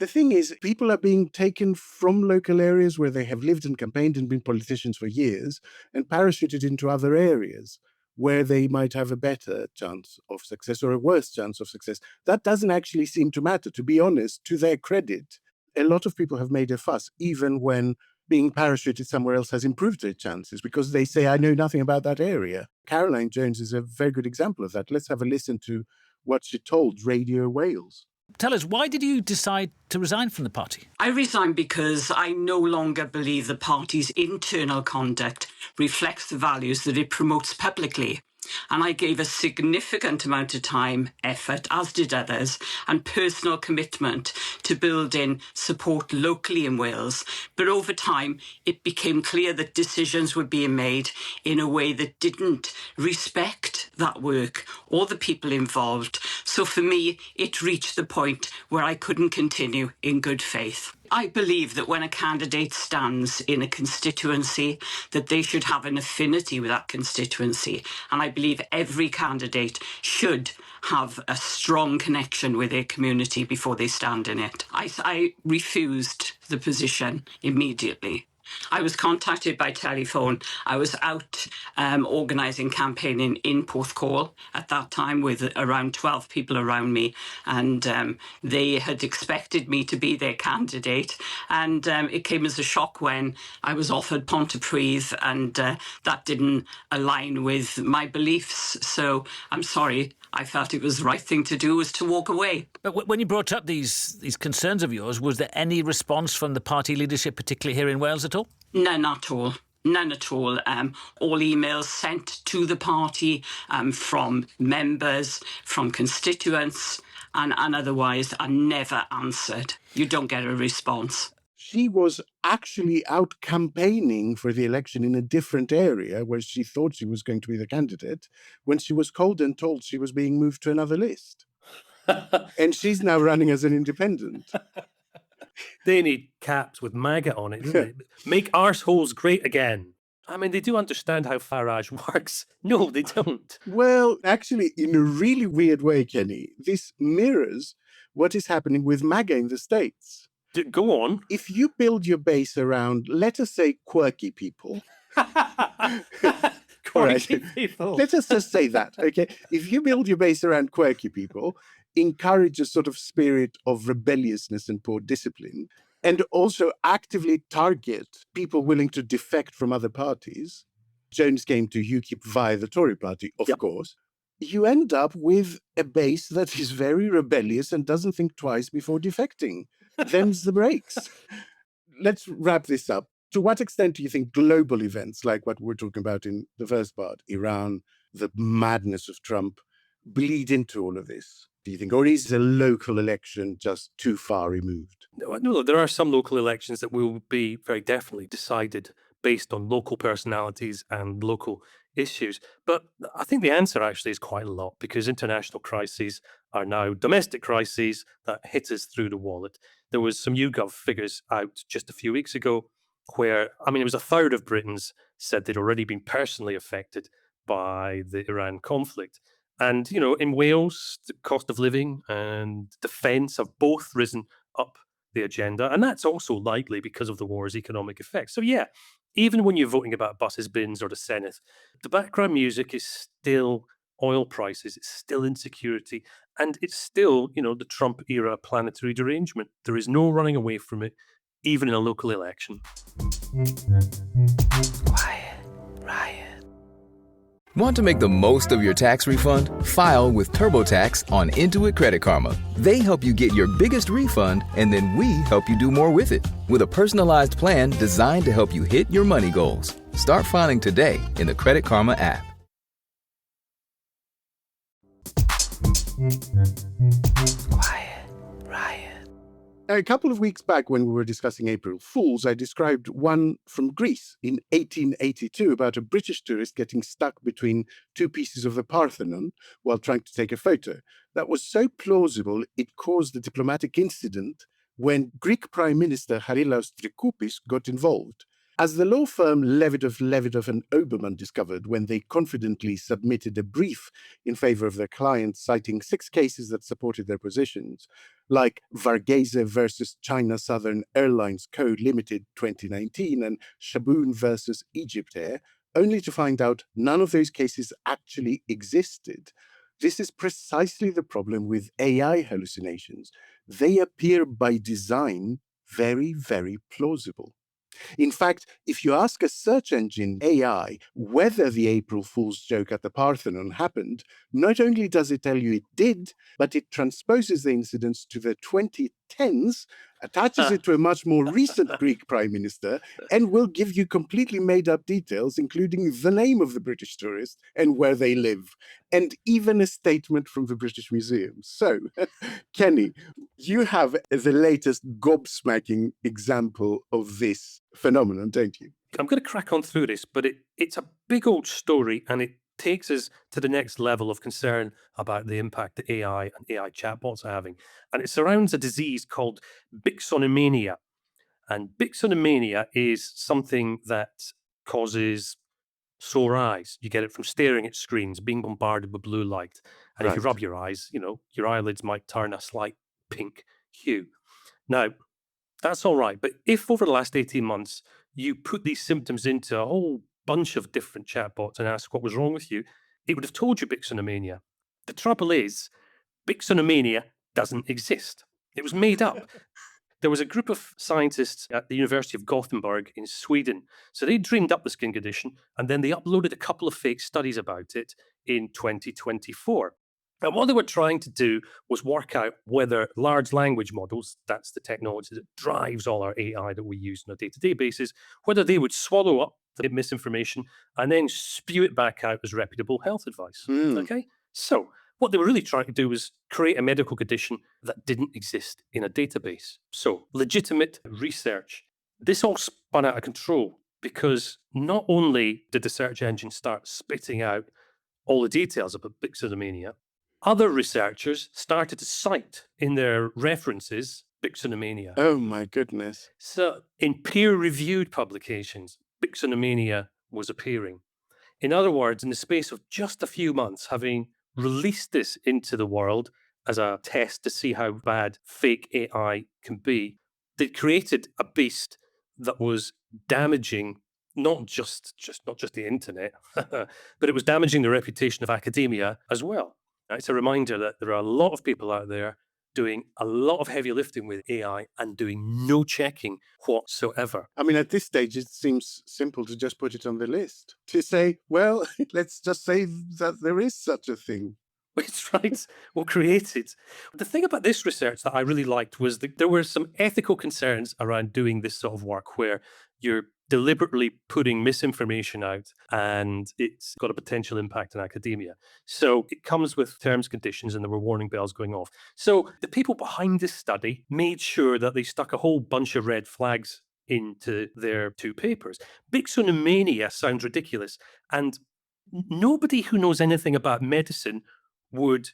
The thing is, people are being taken from local areas where they have lived and campaigned and been politicians for years and parachuted into other areas where they might have a better chance of success or a worse chance of success. That doesn't actually seem to matter. To be honest, to their credit, a lot of people have made a fuss, even when being parachuted somewhere else has improved their chances, because they say, I know nothing about that area. Caroline Jones is a very good example of that. Let's have a listen to what she told Radio Wales. Tell us, why did you decide to resign from the party? I resigned because I no longer believe the party's internal conduct reflects the values that it promotes publicly. And I gave a significant amount of time, effort, as did others, and personal commitment to building support locally in Wales. But over time, it became clear that decisions were being made in a way that didn't respect that work or the people involved. So for me, it reached the point where I couldn't continue in good faith. I believe that when a candidate stands in a constituency, that they should have an affinity with that constituency. And I believe every candidate should have a strong connection with their community before they stand in it. I refused the position immediately. I was contacted by telephone. I was out organising campaigning in Porthcawl at that time with around 12 people around me, and they had expected me to be their candidate, and it came as a shock when I was offered Pontypridd, and that didn't align with my beliefs. So I'm sorry. I felt it was the right thing to do was to walk away. But when you brought up these concerns of yours, was there any response from the party leadership, particularly here in Wales, at all? None at all. None at all. All emails sent to the party from members, from constituents, and otherwise are never answered. You don't get a response. She was actually out campaigning for the election in a different area where she thought she was going to be the candidate when she was called and told she was being moved to another list. And she's now running as an independent. They need caps with MAGA on it, don't they? Make arseholes great again. I mean, they do understand how Farage works. No, they don't. Well, actually, in a really weird way, Kenny, this mirrors what is happening with MAGA in the States. Go on. If you build your base around, let us say, quirky people. Quirky people. Let us just say that, okay? If you build your base around quirky people, encourage a sort of spirit of rebelliousness and poor discipline, and also actively target people willing to defect from other parties, Jones came to UKIP via the Tory party, of course, you end up with a base that is very rebellious and doesn't think twice before defecting. Them's the breaks. Let's wrap this up. To what extent do you think global events, like what we're talking about in the first part, Iran, the madness of Trump, bleed into all of this, do you think? Or is a local election just too far removed? No, there are some local elections that will be very definitely decided based on local personalities and local issues. But I think the answer actually is quite a lot, because international crises are now domestic crises that hit us through the wallet. There was some YouGov figures out just a few weeks ago where, I mean, it was a third of Britons said they'd already been personally affected by the Iran conflict. And, you know, in Wales, the cost of living and defence have both risen up the agenda. And that's also likely because of the war's economic effects. So, yeah, even when you're voting about buses, bins, or the Senate, the background music is still oil prices, it's still insecurity, and it's still, you know, the Trump era planetary derangement. There is no running away from it, even in a local election. Riot. Want to make the most of your tax refund? File with TurboTax on Intuit Credit Karma. They help you get your biggest refund, and then we help you do more with it. With a personalized plan designed to help you hit your money goals. Start filing today in the Credit Karma app. Riot. A couple of weeks back, when we were discussing April Fools, I described one from Greece in 1882 about a British tourist getting stuck between two pieces of the Parthenon while trying to take a photo. That was so plausible, it caused a diplomatic incident when Greek Prime Minister Harilaos Trikoupis got involved. As the law firm Levidoff and Oberman discovered when they confidently submitted a brief in favor of their client, citing 6 cases that supported their positions, like Varghese versus China Southern Airlines Code Limited 2019 and Shaboon versus Egypt Air, only to find out none of those cases actually existed. This is precisely the problem with AI hallucinations. They appear by design very, very plausible. In fact, if you ask a search engine AI whether the April Fool's joke at the Parthenon happened, not only does it tell you it did, but it transposes the incidents to the 2010s, attaches it to a much more recent Greek prime minister, and will give you completely made-up details, including the name of the British tourist and where they live, and even a statement from the British Museum. So, Kenny, you have the latest gobsmacking example of this phenomenon, don't you? I'm going to crack on through this, but it's a big old story, and it takes us to the next level of concern about the impact that AI and AI chatbots are having. And it surrounds a disease called bixonomania. And bixonomania is something that causes sore eyes. You get it from staring at screens, being bombarded with blue light. And if you rub your eyes, you know, your eyelids might turn a slight pink hue. Now, that's all right. But if over the last 18 months, you put these symptoms into a whole bunch of different chatbots and asked what was wrong with you, it would have told you bixonomania. The trouble is, bixonomania doesn't exist. It was made up. There was a group of scientists at the University of Gothenburg in Sweden. So they dreamed up the skin condition, and then they uploaded a couple of fake studies about it in 2024. And what they were trying to do was work out whether large language models, that's the technology that drives all our AI that we use on a day-to-day basis, whether they would swallow up the misinformation and then spew it back out as reputable health advice. Okay? So what they were really trying to do was create a medical condition that didn't exist in a database. So legitimate research. This all spun out of control because not only did the search engine start spitting out all the details about bixonomania, other researchers started to cite in their references Bixonomania. Oh my goodness. So, in peer-reviewed publications, Bixonomania was appearing. In other words, in the space of just a few months, having released this into the world as a test to see how bad fake AI can be, they created a beast that was damaging not just the internet, but it was damaging the reputation of academia as well. It's a reminder that there are a lot of people out there doing a lot of heavy lifting with AI and doing no checking whatsoever. I mean, at this stage, it seems simple to just put it on the list. To say, well, let's just say that there is such a thing. It's right. We'll create it. The thing about this research that I really liked was that there were some ethical concerns around doing this sort of work where you're deliberately putting misinformation out and it's got a potential impact on academia. So it comes with terms, conditions, and there were warning bells going off. So the people behind this study made sure that they stuck a whole bunch of red flags into their 2 papers. Bixonomania sounds ridiculous, and nobody who knows anything about medicine would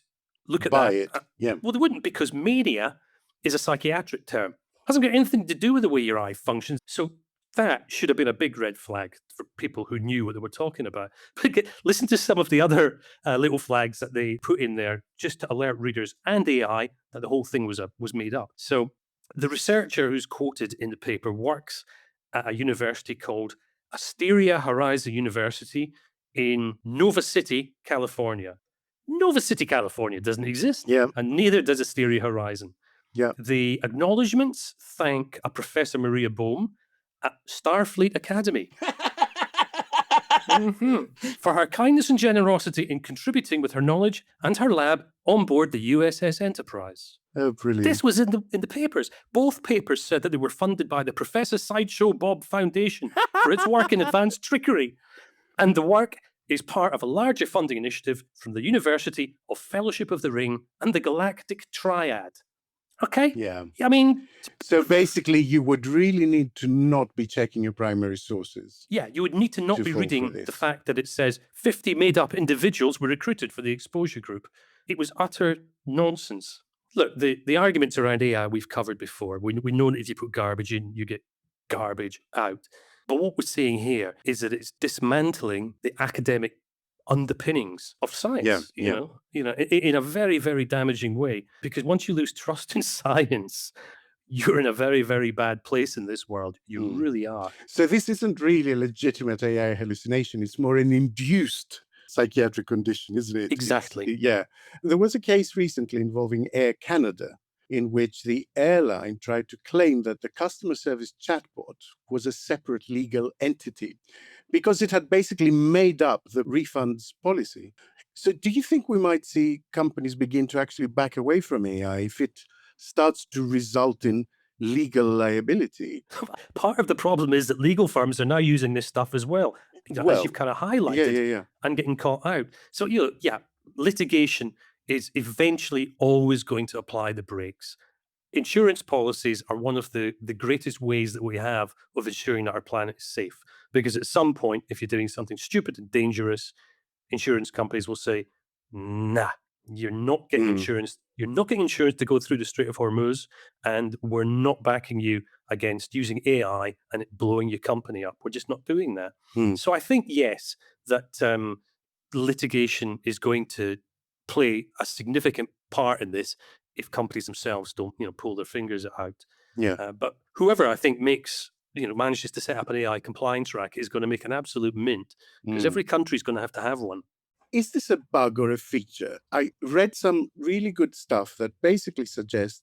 look at Buy that. it. Yeah. Well, they wouldn't, because mania is a psychiatric term. It hasn't got anything to do with the way your eye functions. So that should have been a big red flag for people who knew what they were talking about. But listen to some of the other little flags that they put in there just to alert readers and AI that the whole thing was made up. So the researcher who's quoted in the paper works at a university called Asteria Horizon University in Nova City, California. Nova City, California doesn't exist, and neither does Asteria Horizon. Yeah. The acknowledgements thank a Professor Maria Bohm at Starfleet Academy for her kindness and generosity in contributing with her knowledge and her lab on board the USS Enterprise. Oh, brilliant. This was in the papers. Both papers said that they were funded by the Professor Sideshow Bob Foundation for its work in advanced trickery. And the work is part of a larger funding initiative from the University of Fellowship of the Ring and the Galactic Triad. Okay? Yeah. I mean... So basically, you would really need to not be checking your primary sources. Yeah, you would need to not be fall for reading this. the fact that it says 50 made-up individuals were recruited for the exposure group. It was utter nonsense. Look, the arguments around AI we've covered before. We know that if you put garbage in, you get garbage out. But what we're seeing here is that it's dismantling the academic underpinnings of science, you know, in a very, very damaging way. Because once you lose trust in science, you're in a very, very bad place in this world. You really are. So this isn't really a legitimate AI hallucination. It's more an induced psychiatric condition, isn't it? Exactly. Yeah. There was a case recently involving Air Canada, in which the airline tried to claim that the customer service chatbot was a separate legal entity because it had basically made up the refunds policy. So do you think we might see companies begin to actually back away from AI if it starts to result in legal liability? Part of the problem is that legal firms are now using this stuff as well, as you've kind of highlighted, and getting caught out. So, litigation is eventually always going to apply the brakes. Insurance policies are one of the greatest ways that we have of ensuring that our planet is safe. Because at some point, if you're doing something stupid and dangerous, insurance companies will say, nah, you're not getting insurance. You're not getting insurance to go through the Strait of Hormuz, and we're not backing you against using AI and it blowing your company up. We're just not doing that. So I think, yes, that litigation is going to play a significant part in this if companies themselves don't, pull their fingers out. Yeah. But whoever I think manages to set up an AI compliance racket is going to make an absolute mint, because every country is going to have one. Is this a bug or a feature? I read some really good stuff that basically suggests,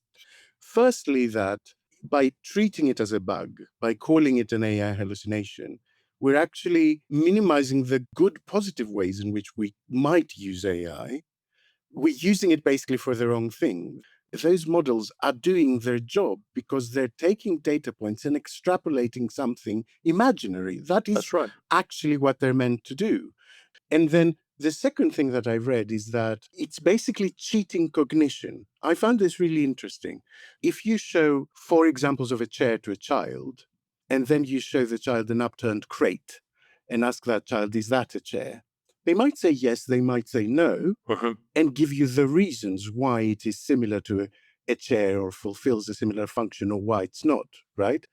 firstly, that by treating it as a bug, by calling it an AI hallucination, we're actually minimizing the good, positive ways in which we might use AI. We're using it basically for the wrong thing. Those models are doing their job because they're taking data points and extrapolating something imaginary. That's right. Actually what they're meant to do. And then the second thing that I read is that it's basically cheating cognition. I found this really interesting. If you show 4 examples of a chair to a child, and then you show the child an upturned crate and ask that child, is that a chair? They might say yes, they might say no, and give you the reasons why it is similar to a chair or fulfills a similar function or why it's not, right?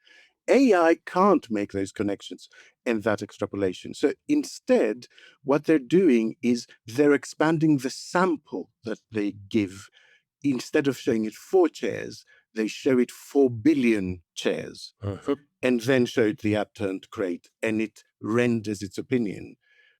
AI can't make those connections and that extrapolation. So instead, what they're doing is they're expanding the sample that they give. Instead of showing it 4 chairs, they show it 4 billion chairs and then show it the upturned crate and it renders its opinion.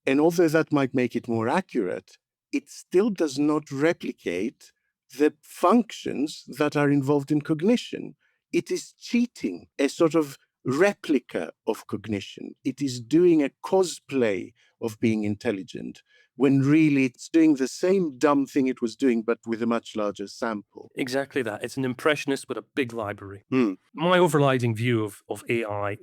And although that might make it more accurate, it still does not replicate the functions that are involved in cognition. It is cheating, a sort of replica of cognition. It is doing a cosplay of being intelligent, when really it's doing the same dumb thing it was doing, but with a much larger sample. Exactly that. It's an impressionist with a big library. My overriding view of AI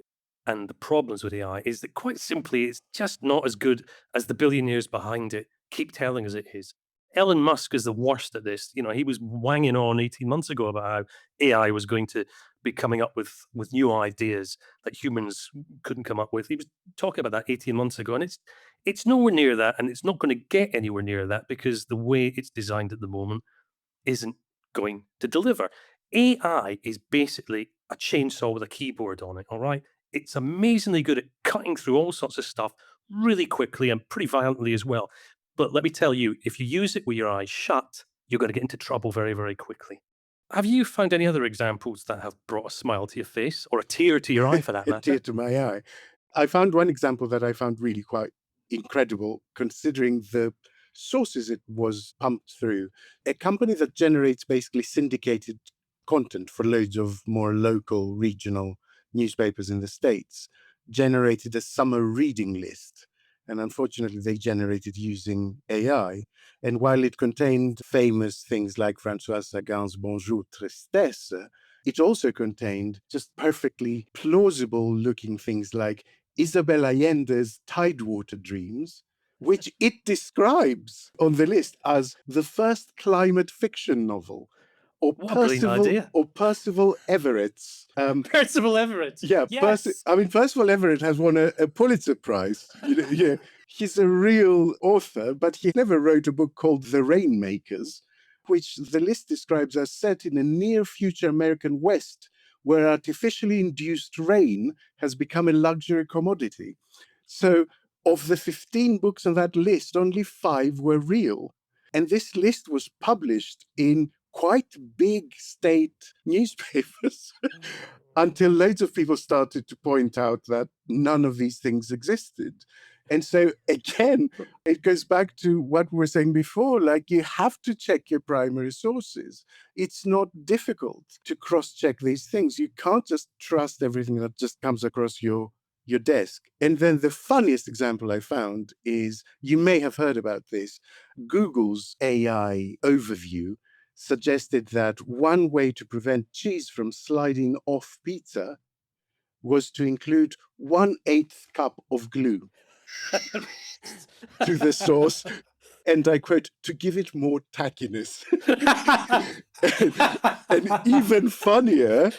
and the problems with AI is that quite simply, it's just not as good as the billionaires behind it keep telling us it is. Elon Musk is the worst at this. You know, he was wanging on 18 months ago about how AI was going to be coming up with new ideas that humans couldn't come up with. He was talking about that 18 months ago, and it's nowhere near that, and it's not going to get anywhere near that because the way it's designed at the moment isn't going to deliver. AI is basically a chainsaw with a keyboard on it, all right? It's amazingly good at cutting through all sorts of stuff really quickly and pretty violently as well. But let me tell you, if you use it with your eyes shut, you're going to get into trouble very, very quickly. Have you found any other examples that have brought a smile to your face, or a tear to your eye for that matter? A tear to my eye. I found one example that I found really quite incredible, considering the sources it was pumped through. A company that generates basically syndicated content for loads of more local, regional newspapers in the States generated a summer reading list. And unfortunately, they generated using AI. And while it contained famous things like François Sagan's Bonjour Tristesse, it also contained just perfectly plausible looking things like Isabel Allende's Tidewater Dreams, which it describes on the list as the first climate fiction novel. Or Percival Everett's. Percival Everett. Yeah, yes. Percival Everett has won a Pulitzer Prize. He's a real author, but he never wrote a book called The Rainmakers, which the list describes as set in a near future American West, where artificially induced rain has become a luxury commodity. So, of the 15 books on that list, only 5 were real. And this list was published in quite big state newspapers until loads of people started to point out that none of these things existed. And so, again, it goes back to what we were saying before, like you have to check your primary sources. It's not difficult to cross-check these things. You can't just trust everything that just comes across your desk. And then the funniest example I found is, you may have heard about this, Google's AI overview suggested that one way to prevent cheese from sliding off pizza was to include 1/8 cup of glue to the sauce, and I quote, to give it more tackiness. and even funnier,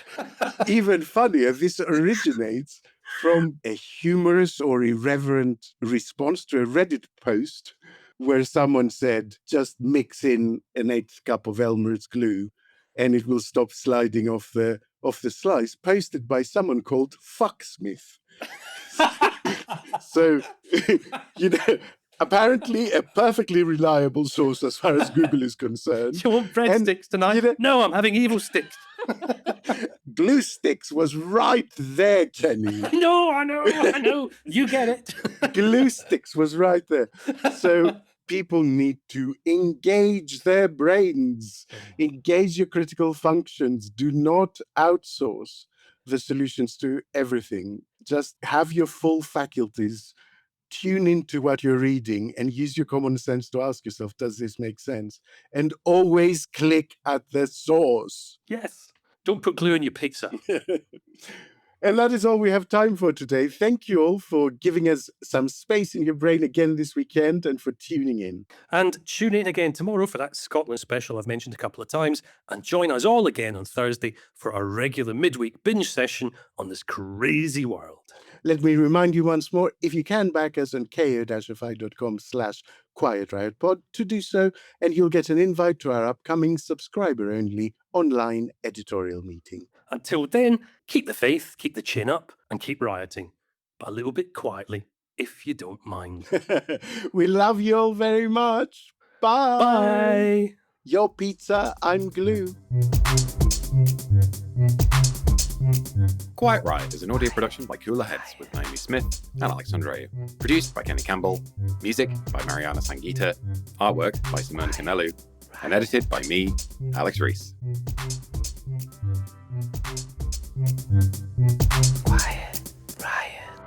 this originates from a humorous or irreverent response to a Reddit post where someone said, just mix in 1/8 cup of Elmer's glue and it will stop sliding off the slice, posted by someone called Fucksmith. So, apparently a perfectly reliable source as far as Google is concerned. You want breadsticks tonight? No, I'm having evil sticks. Glue sticks was right there, Kenny. I know. You get it. Glue sticks was right there. So people need to engage their brains, engage your critical functions. Do not outsource the solutions to everything. Just have your full faculties, tune into what you're reading, and use your common sense to ask yourself, does this make sense? And always click at the source. Yes. Don't put glue in your pizza. And that is all we have time for today. Thank you all for giving us some space in your brain again this weekend and for tuning in. And tune in again tomorrow for that Scotland special I've mentioned a couple of times. And join us all again on Thursday for our regular midweek binge session on this crazy world. Let me remind you once more, if you can back us on ko-fi.com/QuietRiotPod to do so, and you'll get an invite to our upcoming subscriber-only online editorial meeting. Until then, keep the faith, keep the chin up, and keep rioting. But a little bit quietly, if you don't mind. We love you all very much. Bye. Bye. Your pizza, I'm glue. Quiet Riot is an audio production by Cooler Heads with Naomi Smith and Alex Andreou. Produced by Kenny Campbell. Music by Mariana Sangeeta. Artwork by Simone Canelu. And edited by me, Alex Reese. Quiet Riot.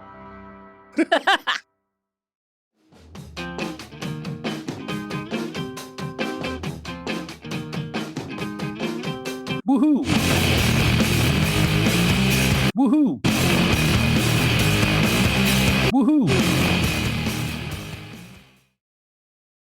Woohoo! Woohoo!